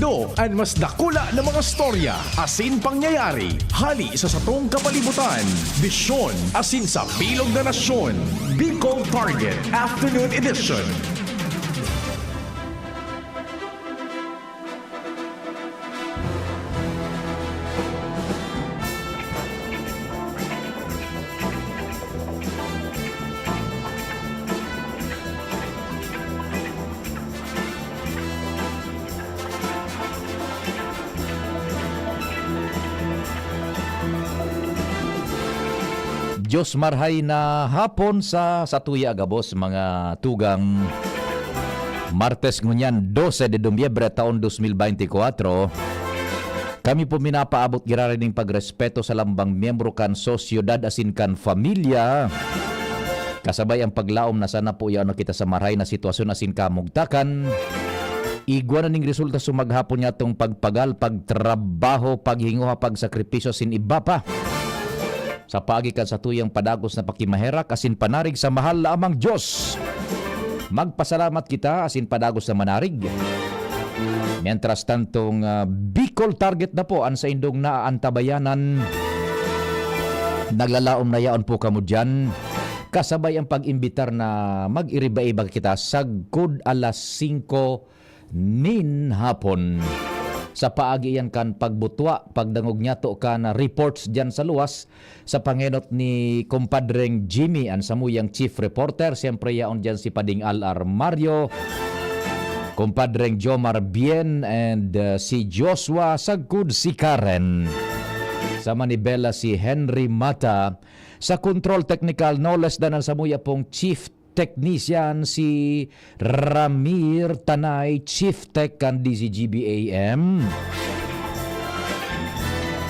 mundo and mas dakula na mga storya asin pangyayari hali sa satong kapalibutan. Bisyon asin sa bilog na nasyon. Bicol Target Afternoon Edition. Diyos marhay na hapon sa Satuya Agabos, mga tugang Martes ngunyan 12 de Nobyembre taon 2024. Kami po minapaabot girarining pagrespeto sa lambang miyembro kan sosyudad asin kan familia. Kasabay ang paglaom na sana po iyan kita sa marhay na sitwasyon asin kamugtakan. Igwa na ning resulta sumaghapon niya tong pagpagal, pagtrabaho, paghinguha, pagsakripisyo sin iba pa. Sa pagikan sa tuyang padagos na pakimaherak asin panarig sa mahal na amang Diyos. Magpasalamat kita asin padagos na manarig. Mientras tantong Bicol Target na po ang sa indong naantabayanan. Naglalaom na yaon po kamo dyan. Kasabay ang pag-imbitar na mag-iriba-iba kita sagkod alas 5 nin hapon. Sa paagi yan kan pagbutwa, pagdangog niya to kan reports dyan sa luwas sa pangenot ni kumpadreng Jimmy ang samuyang chief reporter. Siyempre yaon dyan si Pading Al.R. Mario, kumpadreng Jomar Bien and si Joshua sagkud si Karen. Sa Manibela si Henry Mata. Sa control technical no less than ang samuya pong chief technician si Ramir Tanay, Chief Tech kan DCGBAM.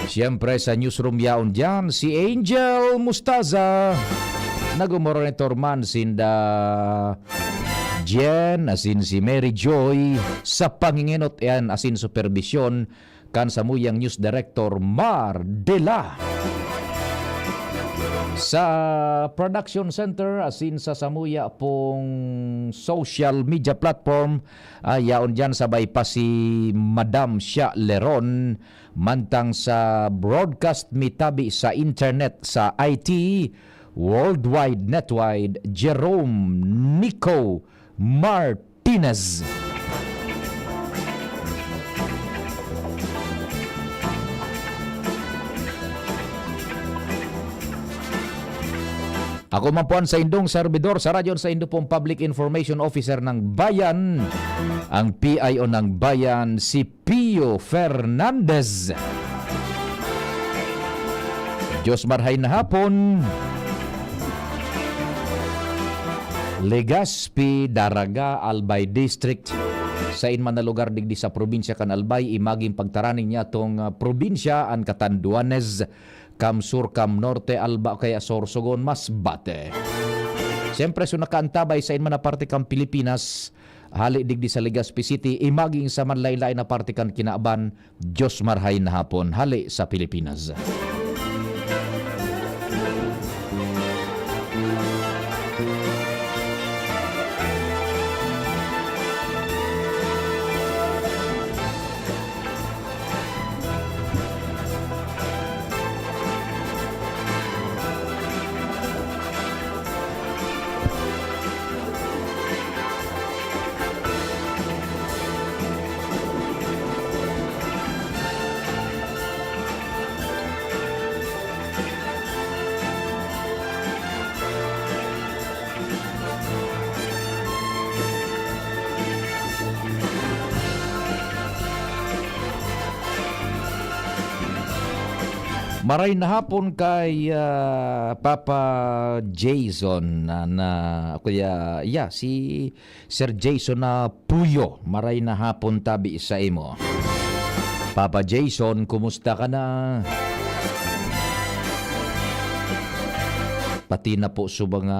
Siyempre sa newsroom yaon dyan si Angel Mustaza. Nagumoronitor man sinda Jen asin si Mary Joy. Sa panginginot yan asin supervision kan samuyang news director Mar Dela. Sa production center asin sa samuya pong social media platform yaon dyan sabay pa si Madam Sha Leron. Mantang sa broadcast mitabi sa internet sa IT worldwide netwide Jerome Nico Martinez. Ako man po sa indong servidor sa radyo sa Indo pong Public Information Officer ng Bayan, ang PIO ng Bayan, si Pio Fernandez. Diyos marhay na hapon. Legazpi, Daraga, Albay District. Sa inman na lugar digdi sa probinsya kan Albay, imaging pagtaraning niya tong probinsya ang Catanduanes, Kam Sur, Kam Norte, Alba, kaya Sorsogon, Masbate. Siyempre, so nakaantabay sa inman na parte kang Pilipinas, hali digdi sa Legazpi City, imaging sa manlaylay na parte kan Kinaaban, Diyos marhay na hapon, hali sa Pilipinas. Maray na hapon kay Papa Jason si Sir Jason na Puyo. Maray na hapon tabi sa imo. Papa Jason, kumusta ka na? Pati na po sa mga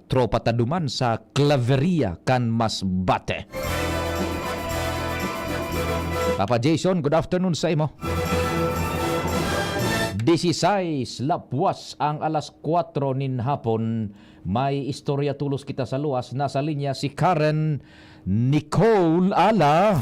tropa taduman sa Claveria kan Masbate. Papa Jason, good afternoon sa imo. 16 lapwas ang alas 4 nin hapon. May istorya tulos kita sa luwas. Nasa linya si Karen Nicole Ala.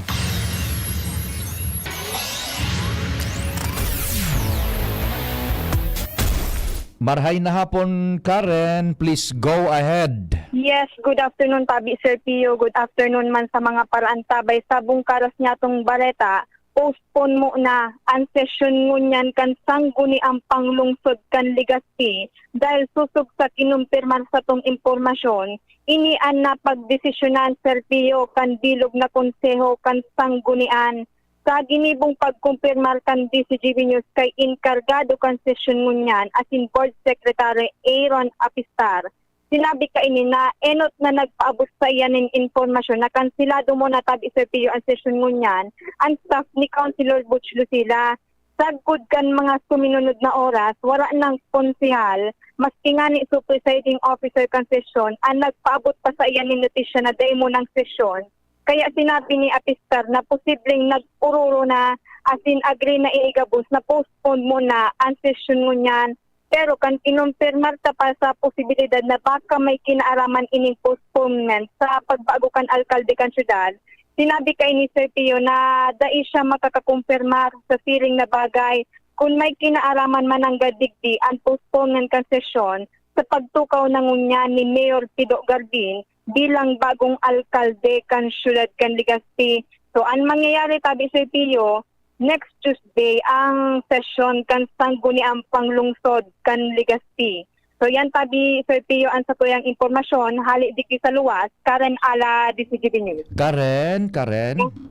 Marhay na hapon, Karen. Please go ahead. Yes, good afternoon Tabi Sir Pio. Good afternoon man sa mga paraan tabay sa bungkaras niya tong baleta. Postpone mo na ang session ngunyan kan sangguni ang panglungsod kan Legazpi dahil susog sa kinumpirman sa tong impormasyon. Inian na pagdesisyonan Sir Pio kan bilog na konseho kan sanggunian. Sa ginibong pagkumpirmar kan DCGB News kay inkargado kan sesyon ngunyan as in Board Secretary Aaron Apistar. Sinabi ka ini na enot na nagpaabot sa iyan ng informasyon na kansilado mo na Tabi Sir Pio ang sesyon ngunyan ang staff ni Councilor Butch Lucila. Sagud kan mga suminunod na oras, wala ng konsehal, maski nga ni presiding officer kan sesyon ang nagpaabot pa sa iyan ng notisya na demo ng sesyon. Kaya sinabi ni Apistar na posibleng nag-ururo na as in agree na iigabos na postpone mo na ang session ngunyan. Pero kan kinumpirmar ta pa sa posibilidad na baka may kinaaraman ining postponement sa pagbago kan alkalde kan syudad, sinabi kay ni Sir Pio na dai siya makakakumpirmar sa siring na bagay kung may kinaaraman man ang gadigdi ang postponement kan sesyon sa pagtukaw ng unya ni Mayor Pido Garbin bilang bagong alkalde kan syudad kan Legazpi. So ang mangyayari Tabi Sir Pio, next Tuesday ang session kan sangguniang panglungsod kan Legazpi. So yan Tabi Sir Pio ang satuyang impormasyon hali diki sa luwas Karen ala DCGB News. Karen.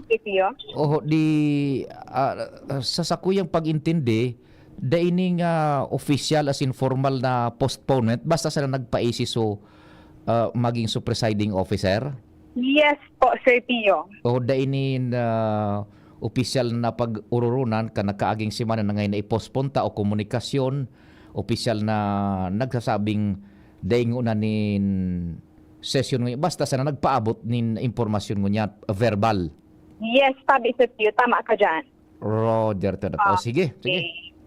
Sir Pio. Sa sakuyang pag-intindi, daining official as informal na postponement, basta sila nagpaisi so maging so presiding officer? Yes po Sir Pio. O dainin opisyal na pag-ururunan ka nakaaging simana na ngayon na iposponta o komunikasyon opisyal na nagsasabing daing una nin session ngayon basta sana nagpaabot nin informasyon ngunya verbal. Yes Tabi Sir Pio, tama ka dyan. Roger to that. O sige.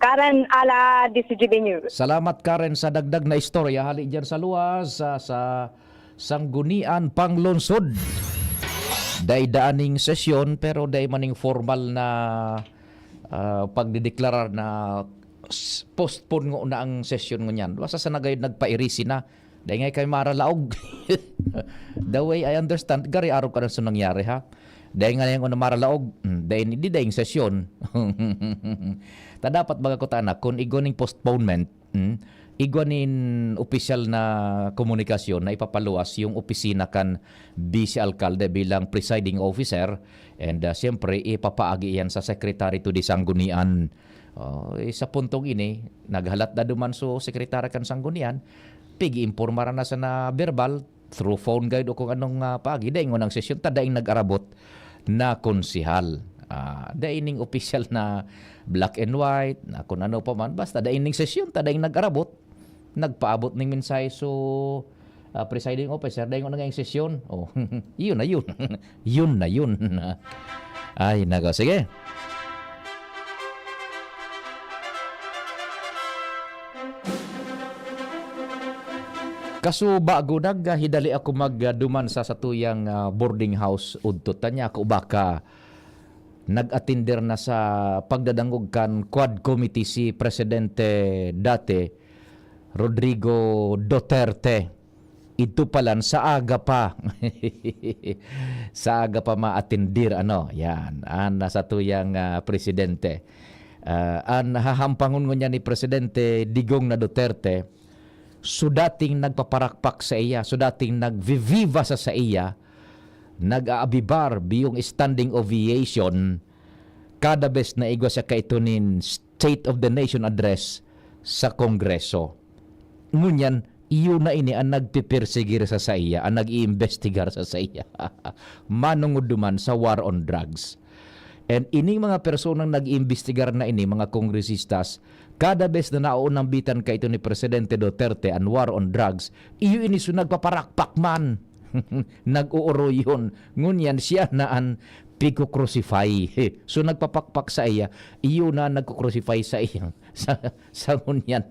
Karen ala DCGB News. Salamat Karen sa dagdag na istorya hali diyan sa luwas sa sanggunian panglungsod. Dai-daaning sesyon pero dai maning formal na pagdideklarar na postpone ngo na ang sesyon ngunyan. Basta sa nagayod nagpairisi na. Dai ngay kay maralaog. The way I understand, gari araw ka na sa nangyari ha. Dahil nga yung maralaog, dahil hindi dahil sesyon. Ta dapat magakutaan na kung igoning postponement, igoning opisyal na komunikasyon na ipapaluwas yung opisina kan vice alkalde bilang presiding officer and siyempre ipapaagi yan sa secretary to di sanggunian. Sa puntong ini, naghalat na duman so secretary kan sanggunian, pigi-impormara na sa na verbal through phone guide o kung anong paagi. Dahil ng sesyon, tadaing nag-arabot na konsihal. Daining official na black and white, na kung ano pa man. Basta daining sesyon, tadaing nag-arabot. Nagpaabot ng mensahe so presiding officer, dahil ngayong sesyon. Oh, yun na yun. Yun na yun. Ay, nago. Sige. Kaso bago naghidali ako magduman sa satuyang boarding house udtot tanya ako baka nag-attender na sa pagdadangog kan Quad Committee si Presidente dati Rodrigo Duterte. Ito palan sa aga pa. Sa aga pa ma-attendir yan sa tuyang presidente. Ang hahampangon niya ni Presidente Digong na Duterte. So dating nagpaparakpak sa iya, so dating nagviviva sa iya, nag-aabibar biyong standing ovation, kada bes na igwa siya kaitunin State of the Nation Address sa Kongreso. Ngunyan, iyo na ini ang nagpipirsigir sa iya, ang nag-iimbestigar sa iya. Manungod duman sa war on drugs. And ining mga personang nag-iimbestigar na ini, mga kongresistas, kada bes na naunang bitan ka ito ni Presidente Duterte ang war on drugs, iyo ini so nagpaparakpak man. Nag-uuro yun. Ngunyan siya na ang pico-crucify. So nagpapakpak sa iya, iyo na nagko-crucify sa iya. Sa ngunyan,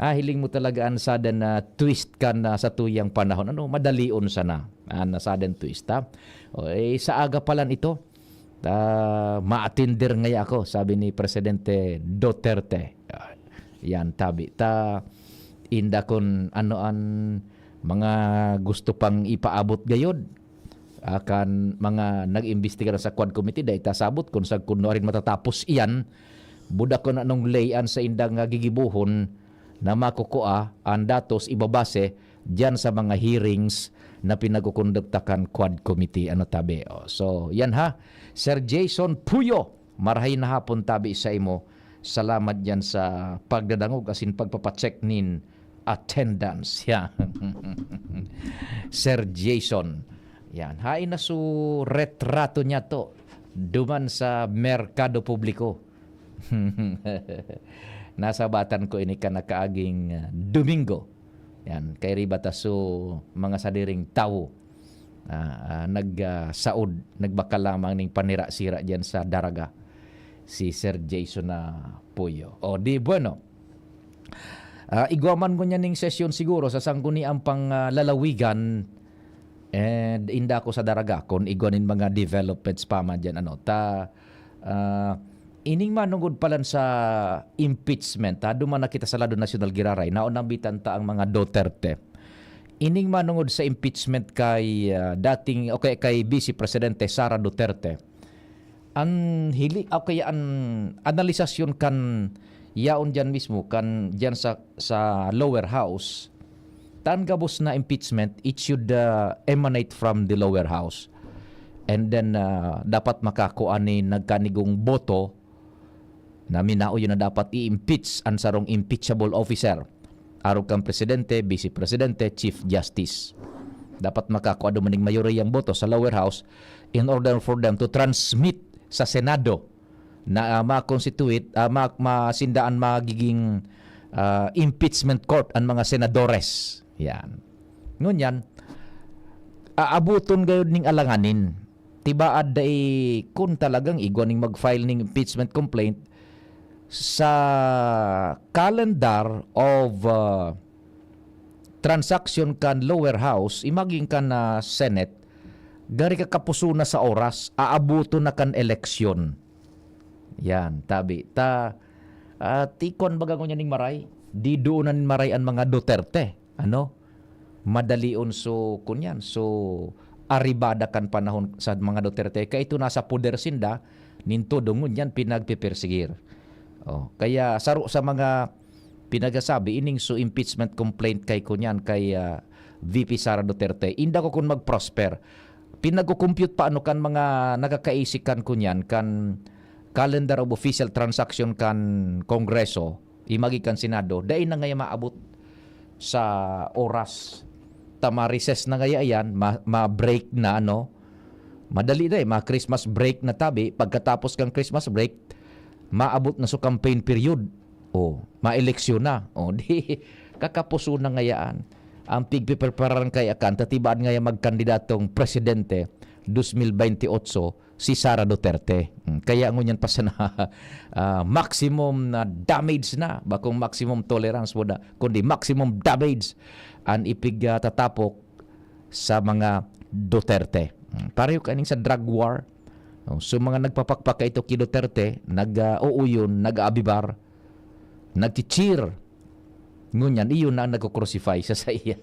hiling mo talaga ang sudden na twist ka na sa tuyang panahon. Madalion sana. Ang sudden twist, ha? Sa aga palan ito, ma-attender ngaya ako, sabi ni Presidente Duterte. Yan tabi ta inda kon anoan mga gusto pang ipaabot gayod akan mga nag-imbestiga sa Quad Committee dahil tasabot kung sa kunwarin matatapos iyan budak ko na nung layan sa indang gigibuhon na makukuha ang datos ibabase dyan sa mga hearings na pinagkukonduktakan Quad Committee. Ano tabi? So, yan ha. Sir Jason Puyo, marahay na hapon tabi sa imo. Salamat dyan sa pagdadangog asin pagpapacheck nin attendance. Yan. Sir Jason. Yan. Hain na su retrato niya to. Duman sa Merkado Publiko. Nasa batan ko ini ka nakaaging Domingo. Yan, kay ribata so mga sadiring tao nagsaod, nagbaka lamang ning panira-sira diyan sa daraga si Sir Jason na Puyo. O di bueno. Igwaman ko niya ning sesyon siguro sa sangguniang pang lalawigan and inda ko sa daraga kon igwanin mga developments pa man diyan ano ta ining manungod palan sa impeachment duman na kita sa Lado National Giraray naunambitan ta ang mga Duterte ining manungod sa impeachment kay dating kay Vice Presidente Sara Duterte an hili okay an analisasyon kan yaon diyan mismo kan diyan sa lower house tan gabos na impeachment it should emanate from the lower house and then dapat makakuha ni nagkanigong boto na minao yun na dapat i-impeach ang sarong impeachable officer. Araw kang presidente, vice presidente, chief justice. Dapat makakuha dumaning mayoriyang boto sa lower house in order for them to transmit sa Senado na ma-constitute, masindaan magiging impeachment court ang mga senadores. Yan. Ngunyan, aabuton gayud ning alanganin. Tibaad day kung talagang igwaning mag-file ning impeachment complaint sa calendar of transaction kan lower house imaging kan Senate gari ka kapuso na sa oras aabuto na kan eleksyon yan tabi ta tikon baga ko ning maray di doonan maray ang mga Duterte ano madalion so kunyan so aribada kan panahon sa mga Duterte kay ito nasa poder sinda ninto dungon yan pinagpipersigir. Kaya saro sa mga pinagasabi ining so impeachment complaint kay kunyan kay VP Sara Duterte inda ko kun mag-prosper pinagko-compute pa ano kan mga nagakaisikan kunyan kan calendar of official transaction kan Kongreso imagi kan Senado dai na ngaya maabot sa oras tamarises na ngaya yan ma-break na ano madali dai ma-Christmas break na tabi pagkatapos kang Christmas break maabot na so campaign period ma-eleksyon na di kakapuso na ngayaan ang pigpipreparan kay akan tatibaan ngaya magkandidatong presidente 2028 si Sara Duterte kaya ngunyan pa sa maximum na damage na bakong maximum tolerance mo na kundi maximum damage ang ipigtatapok sa mga Duterte pareho kaning sa drug war. So mga nagpapakpak ito kay Duterte, nag-uuyon, nag-aabibar, nag-cheer. Ngunyan, iyon na nag-crucify sa iya.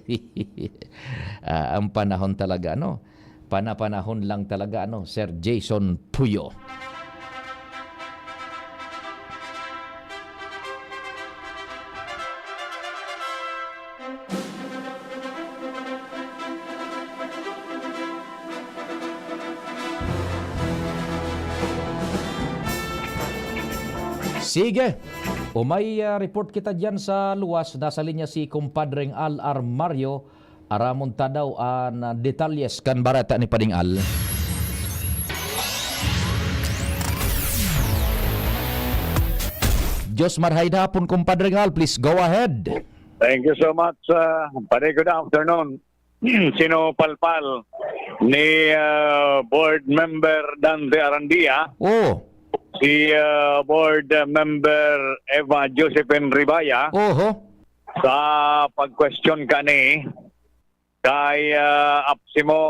Ang panahon talaga, no? Panahon lang talaga, no? Sir Jason Puyo. Sige, may report kita dyan sa luwas. Nasa linya si kumpadreng Al Armario. Aramon ta daw ang detalyes kan barata ni Pading Al. Diyos marhaid hapon kumpadreng Al. Please go ahead. Thank you so much. Pare, good afternoon. Sino palpal ni board member Dante Arandia? Si board member Eva Josephine Ribaya sa pag-question kani kay Apsimo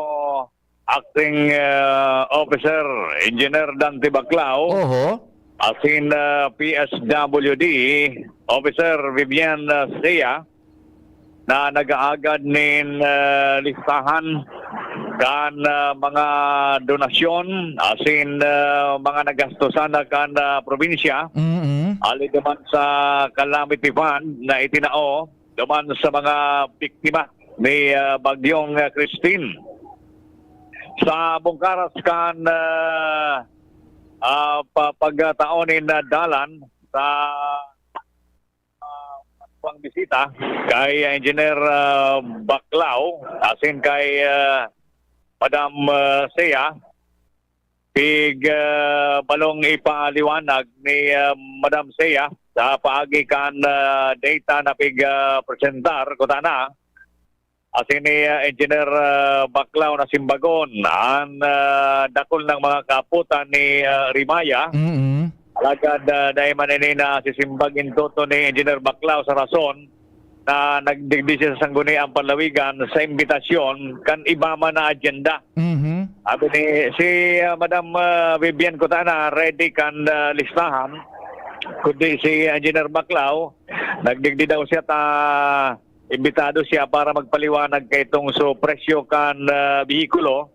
Acting Officer Engineer Dante Baclao asin PSWD Officer Vivian Sea na nag-aagad nin listahan kan mga donasyon asin mga nagastusan na kan probinsya ali duman sa calamity fund na itinao duman sa mga biktima ni Bagyong Christine. Sa bungkaras kan pagtaonin na dalan sa pangbisita kay Engineer Baclao asin kay Madam Sea pig balong ipaliwanag ni Madam Sea sa paagi kan data na pig presentar kutana asin ni Engineer Baclao na simbagon ang dakol ng mga kaputan ni Rimaya. Alagad dahil manini na sisimbagin toto ni Engineer Baclao sa rason na nagdigdi siya sa sangguni ang palawigan sa imbitasyon kan ibama na agenda. Sabi ni si Madam Vivian Cotana ready kan listahan kundi si Engineer Baclao nagdigdi daw siya ta imbitado siya para magpaliwanag kay itong so presyo kan bihikulo.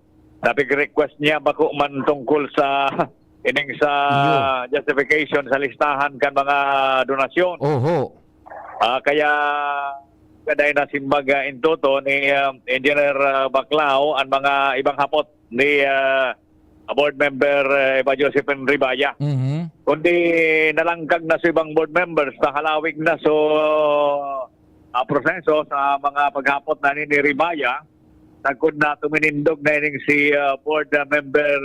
Request niya bako man tungkol sa ining sa justification sa listahan kan mga donasyon. Kaya kaday na simbaga in toto ni Engineer Baclao ang mga ibang hapot ni board member Eva Josephine Ribaya. Kundi nalangkag na sa ibang board members na halawig na so proseso sa mga paghapot na ni Ribaya. Nagkod na tuminindog na ining si board member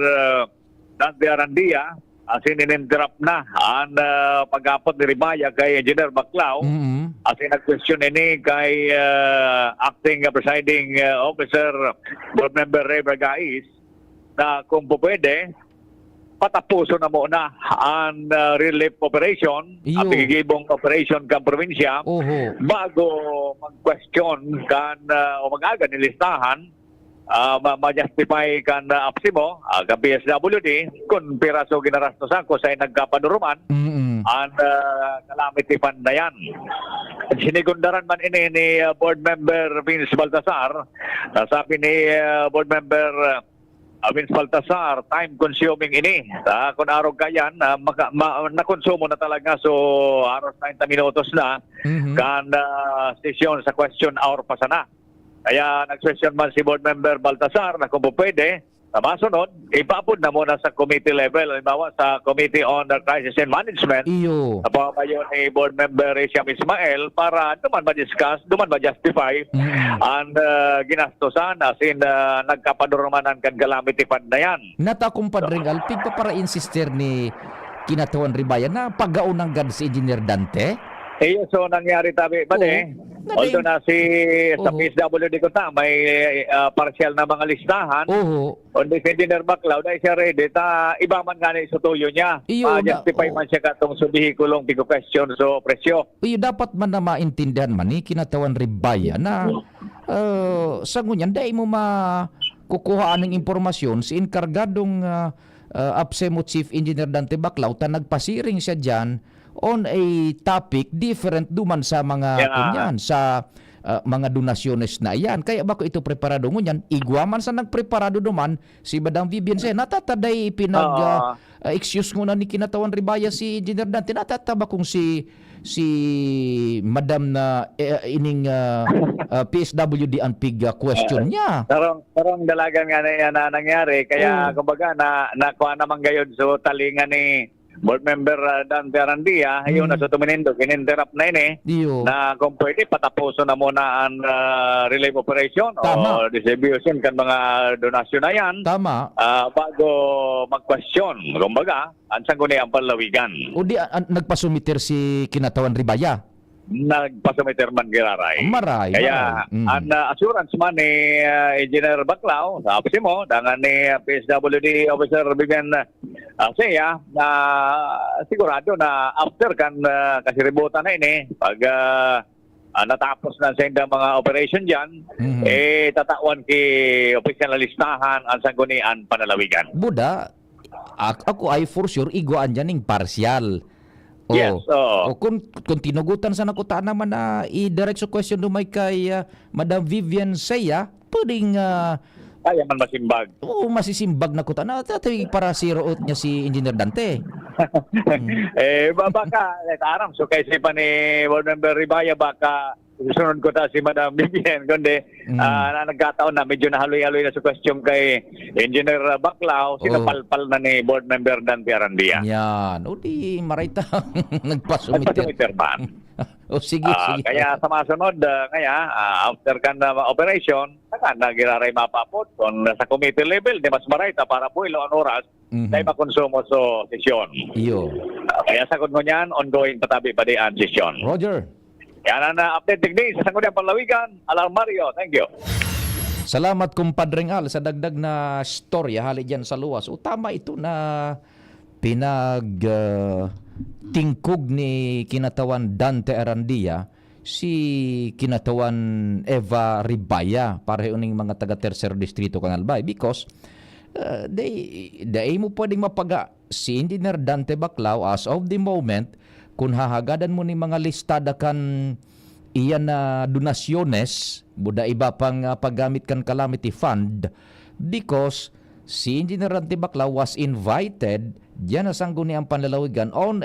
Dante Arandia asin in-interrupt na ang paghapot ni Ribaya kay Engineer Baclao. Asin nag-question ini kay acting presiding officer board member Ray Bergais na kung po pwede patapuso na muna ang relief operation at igibong operation kan probinsya bago mag-question kan o mag-agad nilistahan ma-justify kan apsimo kan PSWD kung piraso ginarastosan ko sa nagkapanuruman ang calamity fund na yan. Sinigundaran man ini ni board member Vince Baltasar na sabi ni board member Vince Baltasar, time-consuming ini. Kung araw kayan, nakonsumo na talaga. So, aros 90 minutos na. Kan session sa question hour pa sana. Kaya nag-question man si board member Baltasar na kung pwede, na masunod, ipapod na muna sa committee level. Halimbawa sa Committee on the Crisis and Management. Napapayo ni board member Siam Ismael para duman ma-discuss, duman ma-justify ang ginastosan asin nagkapanurumanan kan calamity fund na yan. Natakumpadring alpig pa para insister ni Kinatawan Ribaya na paggaunang gad si Engineer Dante? So nangyari tabi ba although na si sa PSWD ko ta may partial na mga listahan on the Engineer Baclao dahil siya ready ta iba man nga na isutuyo niya justify man siya katong subihikulong pigo question so presyo dapat man na maintindihan man ni Kinatawan Ribaya na sa ngunyan dahil mo makukuhaan ng impormasyon si inkargadong APSEMO Chief Engineer Dante Baclao ta nagpasiring siya dyan on a topic different duman sa mga kunyan sa mga donasyones na yan. Kaya bako ito preparado ngunyan igwaman sa nagpreparado duman si Madam Vivian Sea natataday excuse muna ni Kinatawan Ribaya si Engineer Dante natataba kung si Madam na ining PSWD ang pig question niya. Tarong dalagan nga na nangyari kaya kumbaga nakuha naman gayon so talingan ni board member Dante Arandia, yung nasa tuminindog, in-interrupt na yun na kung pwede patapuso na muna ang relief operation o distribution kan mga donasyon na yan. Bago mag-question, kumbaga, ansang ko ang palawigan. O di nagpasumiter si Kinatawan Ribaya? Nagpasumiter man giraray. Kaya ang assurance man ni Engineer Baclao, sa mo, dangan ni PSWD Officer Vivian Sea na sigurado na after kan kasiributan na ini pag natapos na sa mga operation dyan, tatawan ki opisyal na listahan ang sanggunian panalawigan. Buda, ako ay for sure iguan dyan ng partial. Yes, oo. O kung tinugutan sa nakuta naman na i-direct sa question dumay kay Madam Vivian Saya, pwedeng Kaya man masimbag. masisimbag na kuta na tatawig para siroot niya si Engineer Dante. Baka, aram, so kasi pa ni Board Member Ribaya, baka sunod ko ta si Madam Vivian, kundi na nagkataon na medyo nahaloy-haloy na sa question kay Engineer Baclao, sinapalpal na ni Board Member Dante Arandia. Yan. O di marita nagpasumiter. Sige. Kaya sa masunod, after kan operation, saka nagiraray mapapot kung sa committee level, di mas marita para po ilang oras dahil makonsumo sa sesyon. Iyo. Kaya sagot mo niyan, ongoing patabi pa di ang sesyon. Roger. Yan ang update technique sa Sangguniang Panlawigan. Alarm Mario, thank you. Salamat kumpadreng Al sa dagdag na storya hali dyan sa luwas. O tama ito na tingkog ni kinatawan Dante Arandia si kinatawan Eva Ribaya pareho ning mga taga Tercer Distrito kang Albay because day mo pwedeng mapaga si Engineer Dante Baclao as of the moment kung hahagadan mo ni mga listada kan iyan na donasyones buda iba pang paggamit kan calamity fund because si Engineer Dante Baclao was invited diyan na sangguni ang panlalawigan on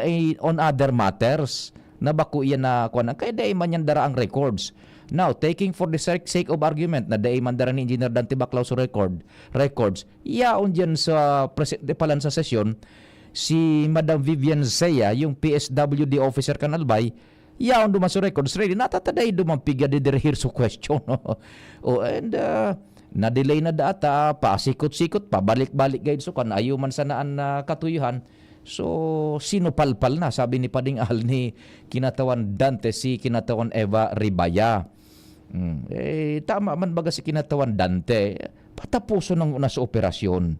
other matters na bako iyan na kuan kay day man yan dara ang records. Now, taking for the sake of argument na day man dara ni Engineer Dante Baclao sa records, yaon diyan sa presidente palan sa sesyon si Madam Vivian Zaya, yung PSWD officer kan Albay, yaon duman sa records ready natataday duman pigya de rehearso question. Na-delay na data, pasikot-sikot, pabalik-balik guide so kan ayuman sa naan na katuyuhan. So, sinupalpal na, sabi ni Pading Al ni kinatawan Dante, si kinatawan Eva Ribaya. Tama man baga si kinatawan Dante, patapuso ng una sa operasyon.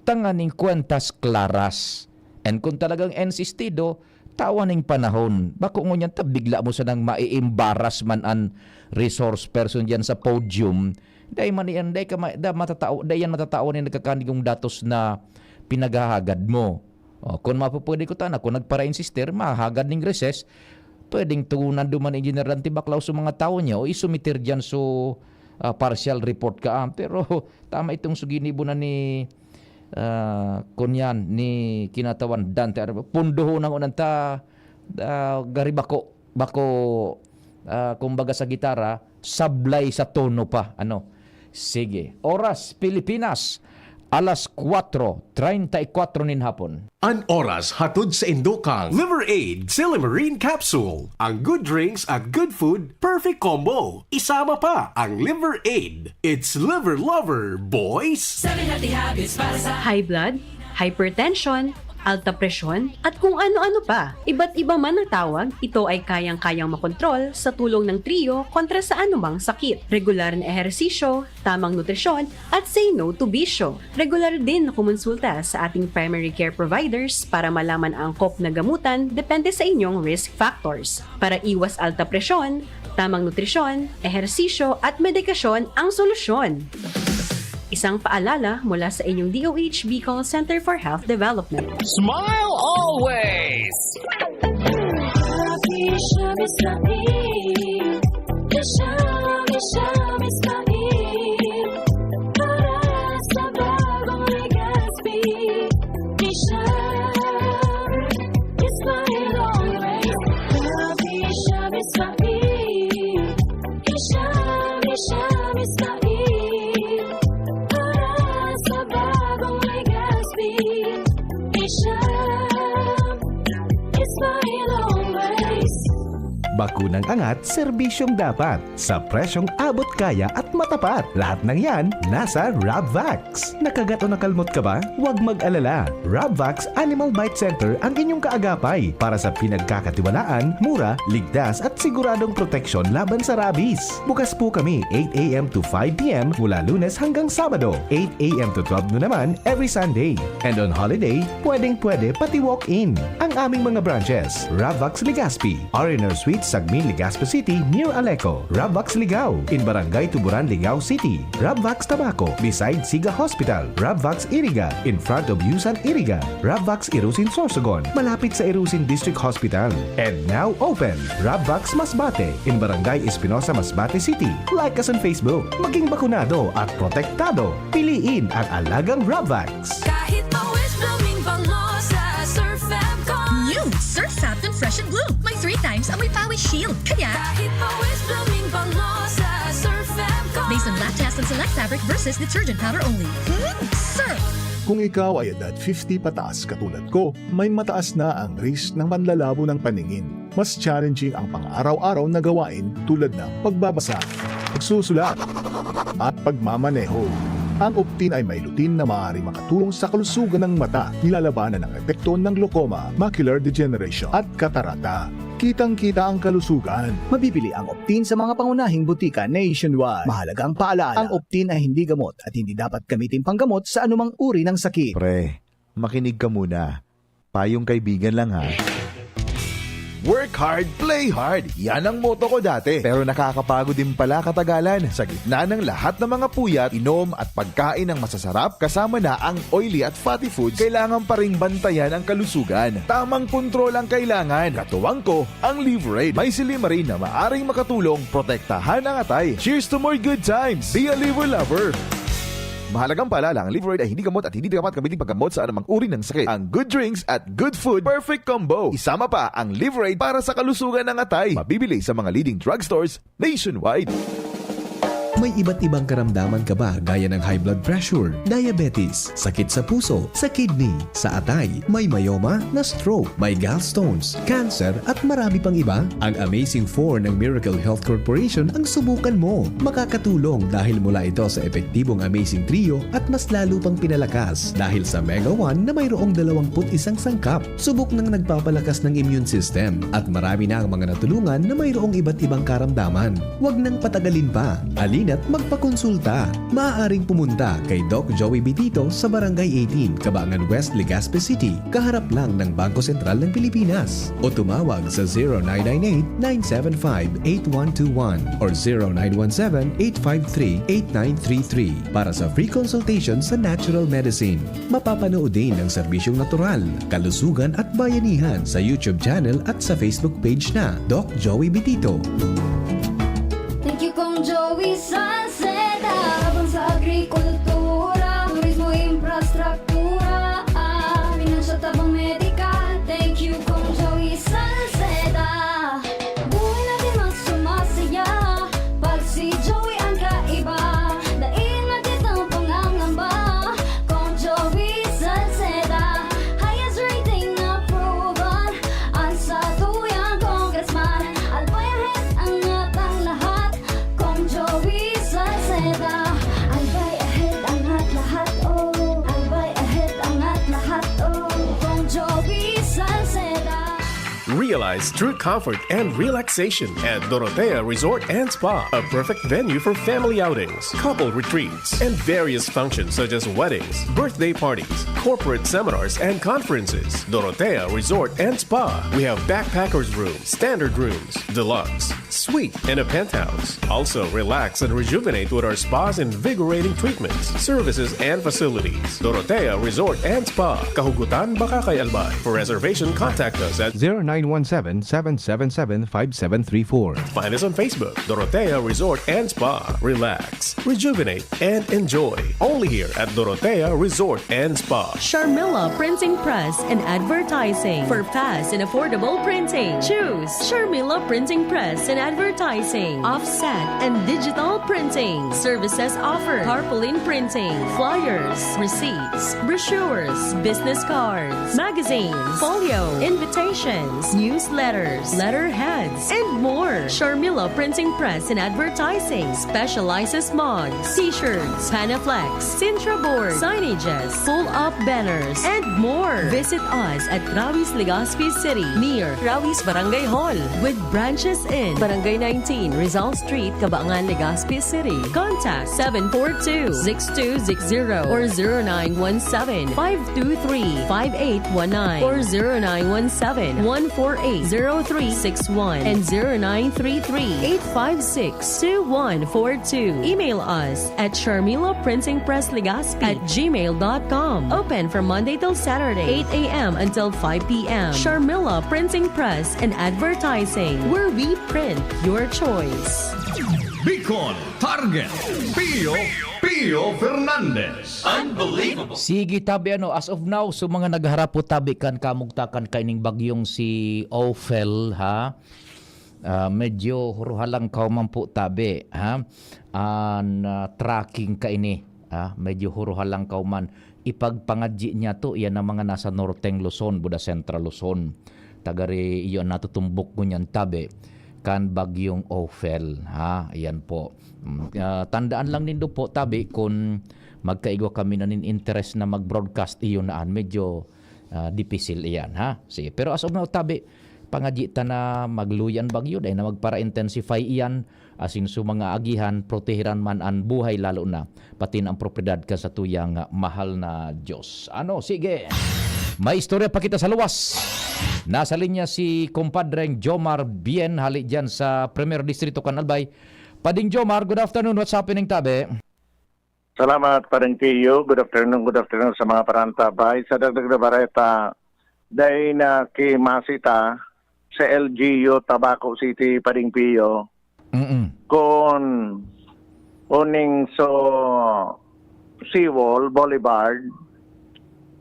Tanganing kwentas klaras. And kung talagang insistido, tawaning panahon. Bako ngunyan bigla mo sa nang maiimbaras man an resource person dyan sa podium. Day man yan, day yan matatao ni nagkakanigong datos na pinaghahagad mo. Kung mapupwede ko tana, kung nagpara-insister, mahagad ning recess, pwedeng tugunan duman Engineer Dante Baclao sa mga tao niya o isumitir dyan so partial report ka. Pero tama itong suginibo na ni kunyan ni kinatawan Dante. Pundoho ng unanta gari bako kumbaga sa gitara, sablay sa tono pa. Sige. Oras, Pilipinas. Alas 4:34 nin hapon. An oras hatod sa Indokang Liver Aid Silimarine Capsule. Ang good drinks at good food, perfect combo. Isama pa ang Liver Aid. It's liver lover, boys! 7 healthy habits para sa High blood, hypertension, alta presyon, at kung ano-ano pa. Iba't iba man ang tawag, ito ay kayang-kayang makontrol sa tulong ng trio kontra sa anumang sakit. Regular na ehersisyo, tamang nutrisyon, at say no to bisyo. Regular din na kumonsulta sa ating primary care providers para malaman ang angkop na gamutan depende sa inyong risk factors. Para iwas alta presyon, tamang nutrisyon, ehersisyo, at medikasyon ang solusyon. Isang paalala mula sa inyong DOH Bicol Center for Health Development. Smile always! Bakunang angat, serbisyong dapat. Sa presyong abot kaya at matapat. Lahat ng yan, nasa Rabvax. Nakagat o nakalmot ka ba? Huwag mag-alala. Rabvax Animal Bite Center ang inyong kaagapay para sa pinagkakatiwalaan, mura, ligtas at siguradong proteksyon laban sa rabies. Bukas po kami 8 a.m. to 5 p.m. mula Lunes hanggang Sabado. 8 a.m. to 12 noon naman every Sunday. And on holiday, pwedeng-pwede pati walk-in. Ang aming mga branches, Rabvax Legazpi, Ariner Suite Sagmi, Legazpi City near Aleco. Rabvax Ligao in Barangay Tuburan, Ligao City. Rabvax Tabaco beside Siga Hospital. Rabvax Iriga in front of Yusan Iriga. Rabvax Irusin Sorsogon malapit sa Irusin District Hospital. And now open Rabvax Masbate in Barangay Espinosa, Masbate City. Like us on Facebook. Maging bakunado at protektado. Piliin ang alagang Rabvax. Kahit always blooming bango sa Surf Fabcon. New Surf Fabcon Fresh and Bloom. May 3 times amoy pawis shield. Kaya, Kahit always blooming bango sa Surf Fabcon. based on lab test and select fabric versus detergent powder only. Surf! Kung ikaw ay edad 50 pataas katulad ko, may mataas na ang risk ng panlalabo ng paningin. Mas challenging ang pang-araw-araw na gawain tulad ng pagbabasa, pagsusulat, at pagmamaneho. Ang Optin ay may lutin na maaari makatulong sa kalusugan ng mata, nilalabanan ang epekto ng glaucoma, macular degeneration at katarata. Kitang-kita ang kalusugan. Mabibili ang Optin sa mga pangunahing butika nationwide. Mahalagang paalala, ang Optin ay hindi gamot at hindi dapat gamitin panggamot sa anumang uri ng sakit. Pre, makinig ka muna. Payong kaibigan lang ha. Work hard, play hard. Yan ang motto ko dati. Pero nakakapagod din pala katagalan. Sa gitna ng lahat ng mga puyat, inom at pagkain ng masasarap, kasama na ang oily at fatty foods, kailangan pa ring bantayan ang kalusugan. Tamang kontrol ang kailangan. Katuwang ko, ang Liverade. May Silimarin na maaring makatulong, protektahan ang atay. Cheers to more good times. Be a liver lover. Mahalagang paalala, ang Liverade ay hindi gamot at hindi dapat gamitin paggamot sa anumang uri ng sakit. Ang good drinks at good food, perfect combo. Isama pa ang Liverade para sa kalusugan ng atay. Mabibili sa mga leading drugstores nationwide. May iba't ibang karamdaman ka ba gaya ng high blood pressure, diabetes, sakit sa puso, sa kidney, sa atay, may myoma, na stroke, may gallstones, cancer at marami pang iba? Ang Amazing 4 ng Miracle Health Corporation ang subukan mo. Makakatulong dahil mula ito sa epektibong Amazing Trio at mas lalo pang pinalakas dahil sa Mega 1 na mayroong 21 sangkap. Subok ng nagpapalakas ng immune system at marami na ang mga natulungan na mayroong iba't ibang karamdaman. Huwag nang patagalin pa. Alina't magpakonsulta. Maaaring pumunta kay Doc Joey Bitito sa Barangay 18, Cabangan West, Legazpi City, kaharap lang ng Bangko Sentral ng Pilipinas. O tumawag sa 0998-975-8121 or 0917-853-8933 para sa free consultation sa natural medicine. Mapapanood din ang serbisyong natural, kalusugan at bayanihan sa YouTube channel at sa Facebook page na Doc Joey Bitito. Thank you kong Joey Salceda. Habang sa agrikultura, turismo, infrastruktura, finansya, tabang medikal. Thank you kong Joey Salceda. Buhay natin mas sumasaya pag si Joey ang kaiba. Dahil natin ang pangangamba kong Joey Salceda. Highest rating na proven ang sa tuyang congressman. Albayahit ang atang lahat kong Joey Salceda. Albay ahead ang at lahat, oh. Albay ahead ang at lahat, oh. Kong Joey Salceda. Realize true comfort and relaxation at Dorotea Resort and Spa, a perfect venue for family outings, couple retreats, and various functions such as weddings, birthday parties, corporate seminars, and conferences. Dorotea Resort and Spa. We have backpackers rooms, standard rooms, deluxe, suite, and a penthouse. Also, relax and rejuvenate with our spas and invigorating treatments, services, and facilities. Dorotea Resort and Spa, Kahugutan, Bakakay, Albay. For reservation, contact us at 0917-777-5734. Find us on Facebook, Dorotea Resort and Spa. Relax, rejuvenate, and enjoy. Only here at Dorotea Resort and Spa. Sharmila Printing Press and Advertising. For fast and affordable printing, choose Sharmila Printing Press and Advertising. Offset and digital printing. Services offered: tarpaulin printing, flyers, receipts, brochures, business cards, magazines, folio, invitations, newsletters, letterheads, and more. Sharmila Printing Press and Advertising specializes mugs, t-shirts, Panaflex, Sintra board, signages, pull-up banners, and more. Visit us at Rawis, Legazpi City, near Rawis Barangay Hall, with branches in Barangay Barangay 19, Rizal Street, Cabangan, Legazpi City. Contact 742-6260 or 0917-523-5819 or 0917-148-0361 and 0933-856-2142. Email us at sharmilaprintingpresslegazpi@gmail.com. Open from Monday till Saturday, 8 a.m. until 5 p.m. Sharmila Printing Press and Advertising, where we print your choice. Bicol Target Pio Fernandez. Unbelievable. Sige tabi as of now so mga nagharap po tabi kan kamugtakan kaining bagyong si Ophel ha. Medyo huruhalang kauman po tabi ha. Tracking kaini ha. Medyo huruhalang kauman. Ipagpangadji niya to yan ang mga nasa Northeng Luzon, Buda Central Luzon. Tagari iyon natutumbok ko niyan tabi kan bagyong Ophel ha. Ayan po. Tandaan lang nindo po tabi kung magkaigwa kami na interest na mag-broadcast iyon naan medyo dipisil iyan ha. Sige, pero as of now tabi pangajita na magluyan bagyo dahil na magpara-intensify iyan asin su mga agihan protehiran man ang buhay lalo na pati ang propriedad ka sa tuyang mahal na Diyos. Ano, sige. May istorya pa kita sa luwas. Nasa linya si kumpadreng Jomar Bien hali dyan sa Premier Distrito Canalbay. Pading Jomar, good afternoon. What's happening tabi? Salamat Pading Pio. Good afternoon sa mga parantabay. Sa dagdag na bareta, dahil na kimasita sa LGU Tabaco City, Pading Pio. Kung uning so seawall, Boulevard,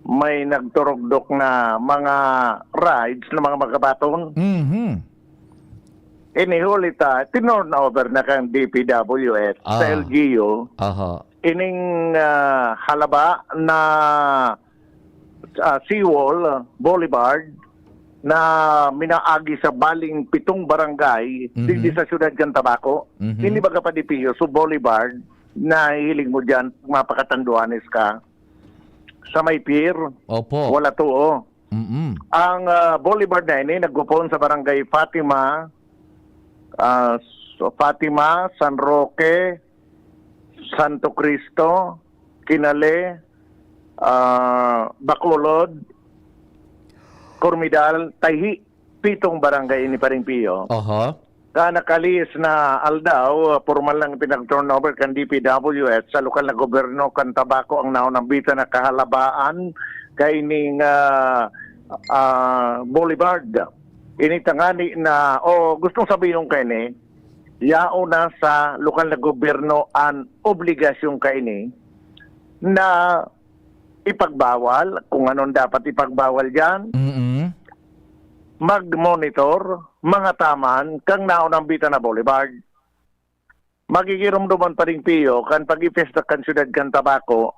may nagturugdok na mga rides na mga magabaton. Inihulita, tinurn over na kang DPWS sa LGU. Ining halaba na seawall, Boulevard, na minaagi sa baling 7 barangay dito sa siyudad ng Tabaco. Hindi baga pa DPO, so Boulevard, na hiling mo dyan, mapakatanduanes ka. Sa may pier, wala to. Ang Boulevard na ini, nagpupon sa barangay Fatima, San Roque, Santo Cristo, Kinale, Bacolod, Cormidal, Tayhi, 7 barangay ini Paring Pio. Nakalis na aldaw, formal lang pinag-turnover kan DPWS sa lokal na gobyerno kan Tabaco ang naunambita na kahalabaan kaining Boulevard. Initangani na, gustong sabihin kaini, yao na sa lokal na gobyerno ang obligasyon kaini na ipagbawal, kung anong dapat ipagbawal dyan, mag-monitor, mga taman, kang naunambita na Boulevard. Magigirumduman pa rin Pio, kan pag-ipesta kan siyudad kan Tabaco,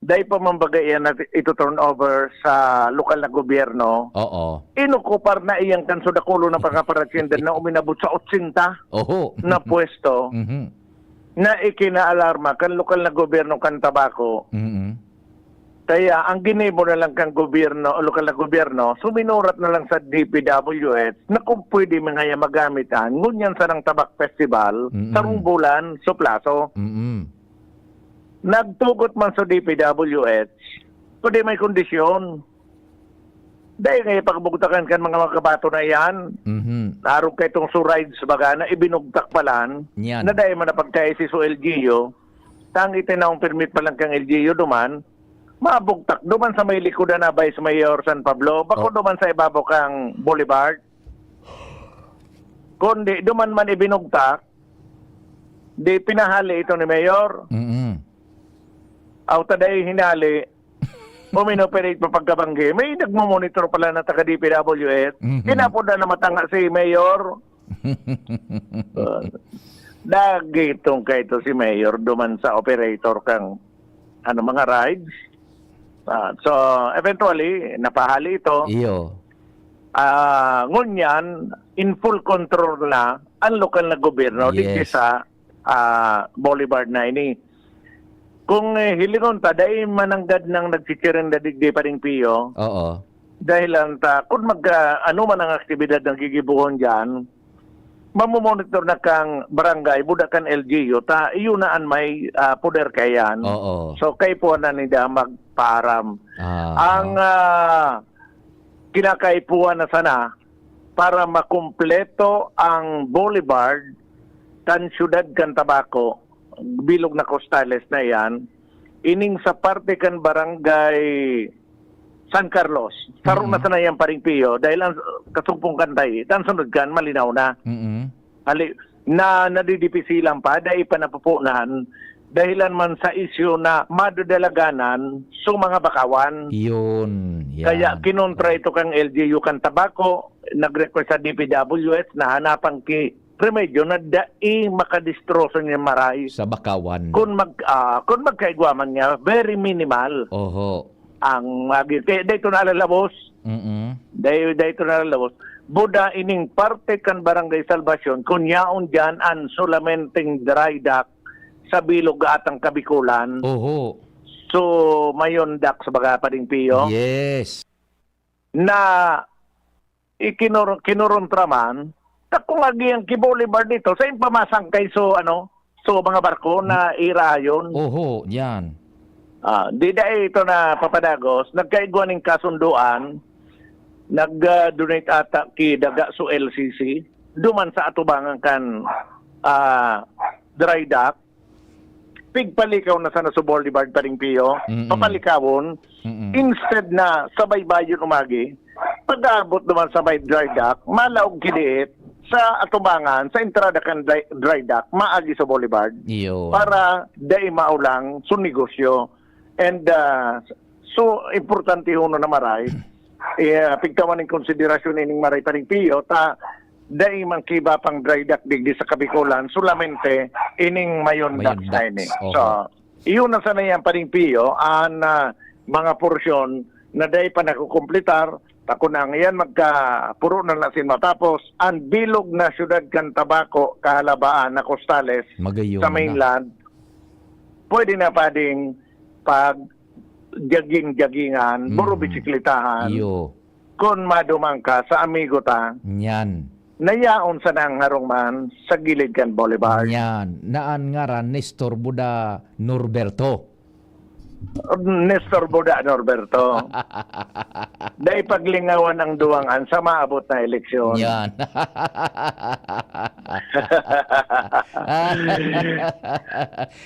dahil pa mambagayan na ito turn over sa lokal na gobyerno, inukupar na iyang kan sudakulo na pagkaparasyenda na uminabot sa 80 na pwesto na ikinaalarma kan lokal na gobyerno kan Tabaco. Kaya ang ginebo na lang kang gobyerno o lokal na gobyerno, suminurat na lang sa DPWS na kung pwede mga magamit ngunyan sa ng Tabak Festival, sarong bulan, so plaso. Nagtugot man sa DPWS, pwede may kondisyon. Dahil ngayon pagbugtakan kan mga kabato na yan, araw kay itong surides baga na ibinugtak palan, na dahil man napagkaisi sa LGU, tang itinaong permit pa lang kang LGU duman, mabugtak duman sa may likodan na Vice Mayor San Pablo, bako duman sa ibabaw kang Boulevard. Kundi duman man ibinugtak, di pinahali ito ni Mayor. Taday hinali, uminoperate pa pagkabanggi. May nagmamonitor pala na taga-DPWS. Kinapunta na matanga si Mayor. Dagitong kayo si Mayor duman sa operator kang mga rides. So, eventually, napahali ito. Ngunyan, in full control na ang lokal na gobyerno dito sa Boulevard na ini. Kung hilingon ta, dahil mananggad ng nagsitsirin na digdi pa rin Pio. Dahil lang ta, kung ano man ang aktibidad ng gigibuhon dyan, mamomonitor na kang barangay, buda kan LGU, ta iyo naan may poder kayan. Oo. So kay po na nila magparam. Ang kinakaipuan na sana para makumpleto ang boulevard tan syudad kan Tabaco, bilog na Costales na yan, ining sa parte kan barangay San Carlos. Karon na sana yan paring piyo dahil ang kasugpong kantay, tan sunod kan malinaw na. Ali na nadidipisilan pa dahil pa napupunan dahilan man sa isyu na madadalaganan sa mga bakawan. Yun. Yan. Kaya kinontra ito kang LGU kan Tabaco, nag-request sa DPWS na hanapan ki remedyo na dai makadistroso niya maray sa bakawan. Kung magkaigwaman niya, very minimal. Oho. Ang kaya dito na lalabos. Dito na lalabos. Buda ining parte kan Barangay Salvacion, kung yaon dyan ang solamenting dry dock sa bilog atang Kabikulan. Oho. So, mayon dak sa baga pa ding piyo. Yes. Na kinurontraman, kung lagi ang Boulevard dito, sa impamasang kay so mga barko na irayon. Oho, yan. Di dahil ito na papadagos, nagkaigwan ng kasunduan, nag-donate ata ki daga so LCC, duman sa atubangan kan dry dock, pigpalikaw na sana sa boulevard pa rin piyo, papalikawon, instead na sabay bayon umagi, pag-aabot naman sa may dry dock, malaog kiliit sa atubangan, sa entrada kan dry dock, maagi sa boulevard. Iyo. Para dai maulang sa negosyo. And so, importante huno na maray, pigtawan ng konsiderasyon ining maray pa rin piyo, ta dai man kiba pang dry dock digdi sa Kabikulan, solamente ining mayon dock na ini. So, iyon na sana yan pa rin piyo, ang mga porsyon na dai pa nakukumplitar, tako na ngayon magka-puro na nasin matapos, ang bilog na syudad kan Tabaco, kahalabaan na Costales, sa mainland, pwede na pa ding pag jogging-joggingan, buro bisikletahan, kung madumang ka sa amigo ta, yan. Nayaon sa nang harong man sa gilid kan Boulevard. Yan. Naan ngaran Nestor Buda Norberto. Nestor Buda Norberto. Dahil paglingawan ang duwangan sa maabot na eleksyon. Yan.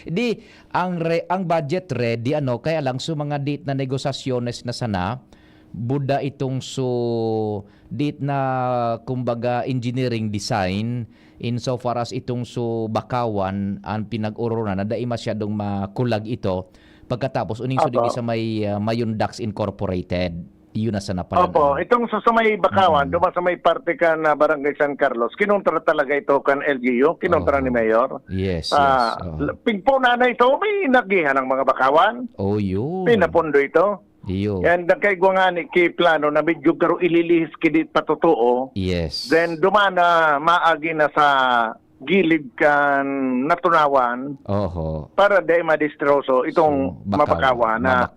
Di ang budget ready kaya lang so mga date na negosasyones na sana Buda itong date na kumbaga engineering design insofar as itong bakawan ang pinag-urunan na dai masyadong makulag ito pagkatapos uning digi sa may Mayon Docks Incorporated. Yun na sana pala. Opo, itong sa may bakawan, duman sa may parte ka na Barangay San Carlos, kinontra talaga ito kan LGU, kinontra ni Mayor. Yes, Pigpuna na ito, may nagihan ng mga bakawan. Yun. Pinapundo ito. Iyo. And kay gwangani ki plano na medyo karo ililihis kidit patotoo. Yes. Then dumana maagi na sa gilid kan natunawan. Oho. Para di madistroso itong mabakawan na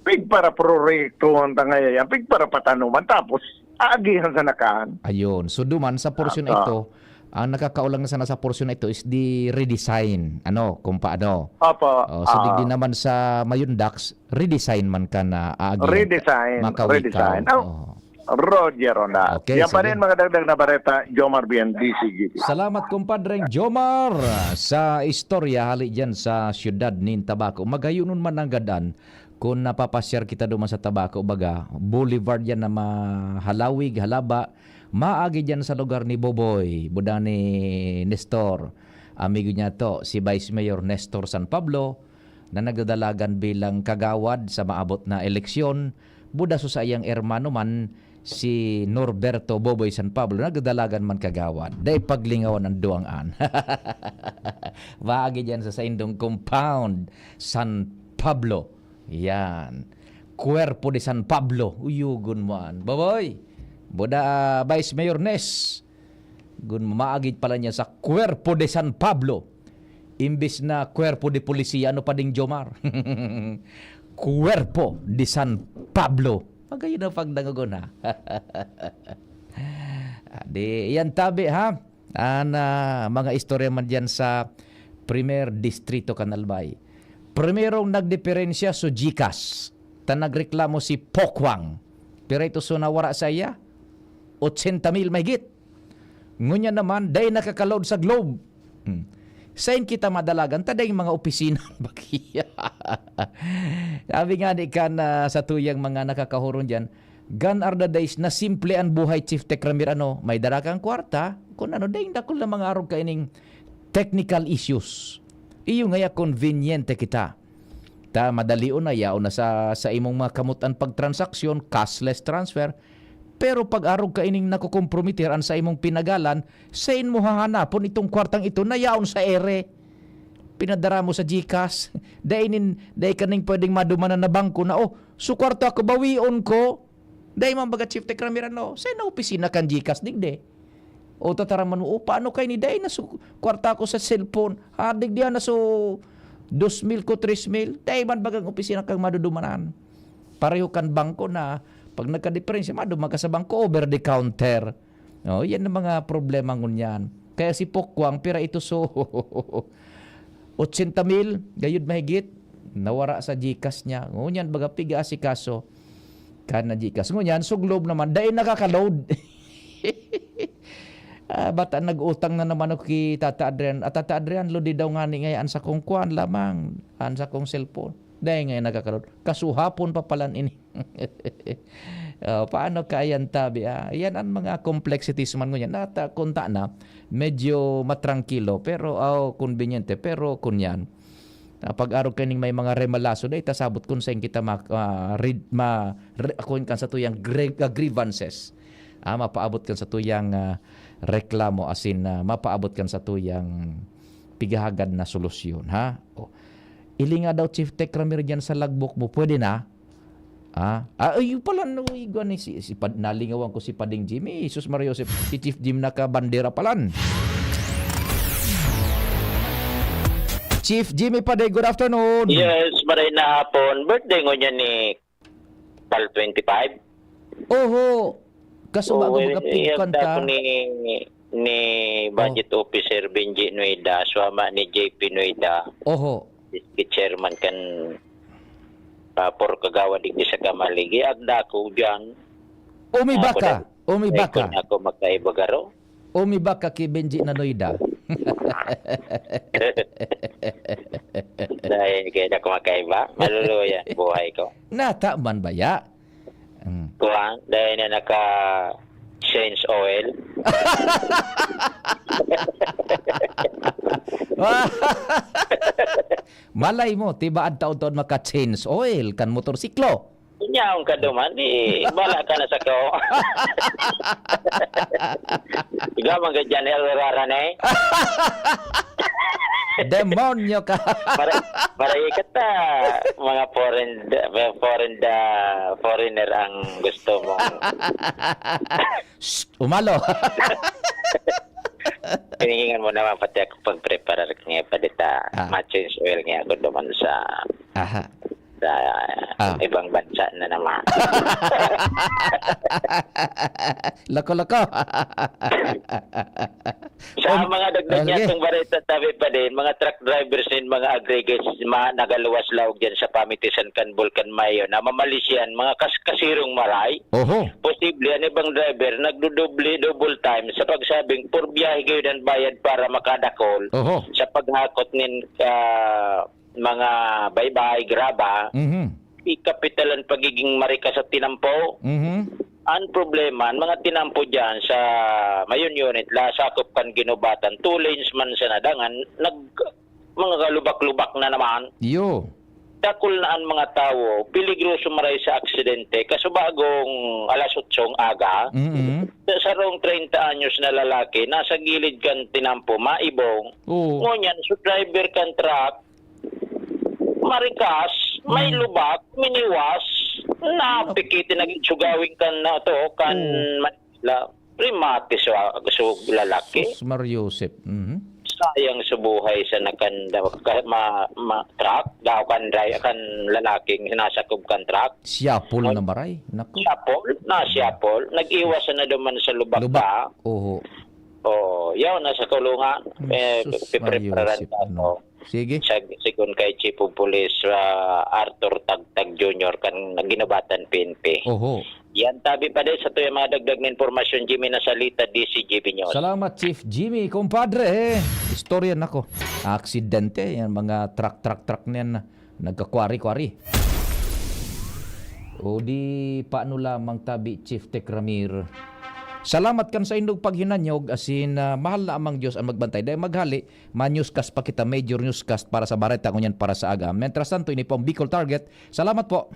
pig para prorekto ang tangayayan, pig para patanuman tapos aagihan sa nakaan. Ayun. So duman sa porsyon ito, ang nakakaulang na sana sa porsyon na ito is the redesign. Kung paano. Opo. So digdi naman sa Mayon Docks, redesign man ka na Redesign. Roger Ronda. Okay, yan pa rin mga dagdag na bareta, Jomar BNDCGP. Salamat kumpadreng Jomar sa istorya hali dyan sa siyudad nin Tabaco. Magayunon man ang gadan kung napapasyar kita duman sa Tabaco baga, boulevard yan na mahalawig, halaba, maagi dyan sa lugar ni Boboy, buda ni Nestor. Amigo niya to, si Vice Mayor Nestor San Pablo, na nagdadalagan bilang kagawad sa maabot na eleksyon. Buda so sa iyang ermano man, si Norberto Boboy San Pablo, nagdadalagan man kagawad. Dahil paglingawan ng duwangan. Maagi dyan sa indong compound, San Pablo. Yan. Cuerpo de San Pablo. Uyugon mo an. Boboy. Buda Vice Mayor Nes. Gun maagid pala niya sa Cuerpo de San Pablo. Imbis na Cuerpo de Policía, ano pa ding Jomar? Cuerpo de San Pablo. Magayon na pagdangagon ha. Di yan tabi ha. Mga istorya man diyan sa Primer Distrito Canalbay. Primerong nagdiferensya so GCash. Nagreklamo si Pokwang. Pero ito so nawara sa iya 80,000 mahigit. Ngunya naman day nakakaload sa Globe. Sain kita madalagan taday mga opisina bagiya. Sabi nga di kan sa tuyang mga nakakahuron diyan, gan are the days na simple ang buhay Chief Tech Ramir may darakang kwarta kun day dakol na mga arog kaining technical issues. Iyo nga conveniente kita. Ta madali na yaon na sa imong mga kamutan pagtransaksyon, cashless transfer. Pero pag arog ka ining nakukompromitiran sa imong pinagalan, sain mo hahanapon itong kwartang ito na yaon sa ere. Pinadara mo sa GCash. Day kaning pwedeng madumanan na bangko na, so kwarta ako bawion ko. Day man baga Chief Tech Ramirano, sain na opisina kan GCash digde. O tataraman mo, paano kay ni day na kwarta ko sa cellphone. Hadig diyan na so 2,000 ko 3,000. Day man bagang opisina kang madudumanan. Pareho kan bangko na pag nagka-diferensya, madumag ka sa bangko over the counter. Yan ang mga problema ngunyan. Kaya si Pokwang, pira ito so 80,000, gayud mahigit, nawara sa GCash niya. Ngunyan baga piga si kaso kan na GCash. Ngunyan, so Globe naman, dahil nakaka-load. Bata nag-utang na naman ako kay Tata Adrian. At Tata Adrian, lodi daw nga ni ngayon sa kong kuwan lamang. Sa kong cellphone. Dahil ngayon nagkakaroon. Kasuhapon pa palan ini. Paano kayan tabi? Yan ang mga complexities man ngunyan. Kunta na, medyo matrangkilo. Pero, conveniente. Pero kunyan. Pag-araw kaning may mga remalaso, dahil tasabot kung saan kita akuin kan sa tuyang grievances. Mapaabot kan sa tuyang reklamo asin mapaabot kan sa tuyang pigahagad na solusyon ha. Ili nga daw Chief Tech Ramir diyan sa logbook mo pwede na. Ayun pala no igwan ni si nalingawan ko si Pading Jimmy, Jesus Mario si Chief Jim naka bandera palan. Chief Jimmy Paday, good afternoon. Yes, maray na hapon. Birthday ngo niya ni Pal 25. Oho. Kaso bago magapigkan ta ni Budget Officer Benji Nueda, suama ni JP Nueda. Oho. Si chairman kan por kagawa digdi sa Kamaligi. Agda ko dyan. Umibaka. Ako magkaibagaro. Umibaka ki Benji na Nueda. Dahil kaya ako makaiba. Maluluya buhay ko. Nata man baya. Kuhan, dahil na naka-change oil. Malay mo, tibaad taon-taon maka-change oil kan motorsiklo. Inyaong ka duman, di bala ka na sa ko. Ikaw mga dyan, Elrara na eh. Demonyo ka. Maray kata mga foreigner ang gusto mo. Umalo. Hiningan mo naman pati ako pag-prepare nga pa dita ma-change oil nga ako duman sa ibang bansa na naman. Lako-lako. Sa mga dagdag niya itong barita tabi pa din, mga truck drivers din, mga aggregates, nagaluwas lawag dyan sa Pamitisan kan Bulkan Mayo na mamalisyan, mga kasirong maray. Posible, ang ibang driver, double time sa pagsabing, pur biyahe kayo ng bayad para makadakol sa paghakot nin mga baybay, graba, ikapitalan pagiging marika sa tinampo. Ang problema, mga tinampo dyan sa mayon unit, lasakop kan ginubatan, 2 lanes man sa nadangan, mga kalubak-lubak na naman. Dakol na ang mga tao, piligroso maray sa aksidente, kaso bagong alas 8 aga, sa rong 30 anyos na lalaki, nasa gilid kan tinampo, maibong, ngunyan, so driver kan truck, marikas, may lubak, miniwas, napikitin naging sugawing kan na to, kan Manila, primati so lalaki. Mario Joseph. So sayang subuhay sa nakan truck daw kan lalaking sinasakop kan truck. Siyapol na maray. Nako. Siyapol. Nag-iwas na duman sa lubak. Oho. Oh, yaw na sa kulungan. Pipreparan ka ako. Sige. Sigun kay Chief of Police Arthur Tagtag Jr. kan ginabatan PNP. Oho. Yan tabi pa din sa tuyo mga dagdag na informasyon Jimmy na salita DCG Binyon. Salamat Chief Jimmy, kumpadre. Istorya nako. Aksidente yan mga truck niyan nagkakwari-kwari. O di paano lamang tabi Chief Tech Ramir. Salamat kan sa indog paghinanyog asin mahal na amang Diyos ang magbantay. Dahil maghali, ma-newscast pa kita, major newscast para sa bareta kunyan para sa aga. Mentras tanto, ini po ang Bicol Target. Salamat po.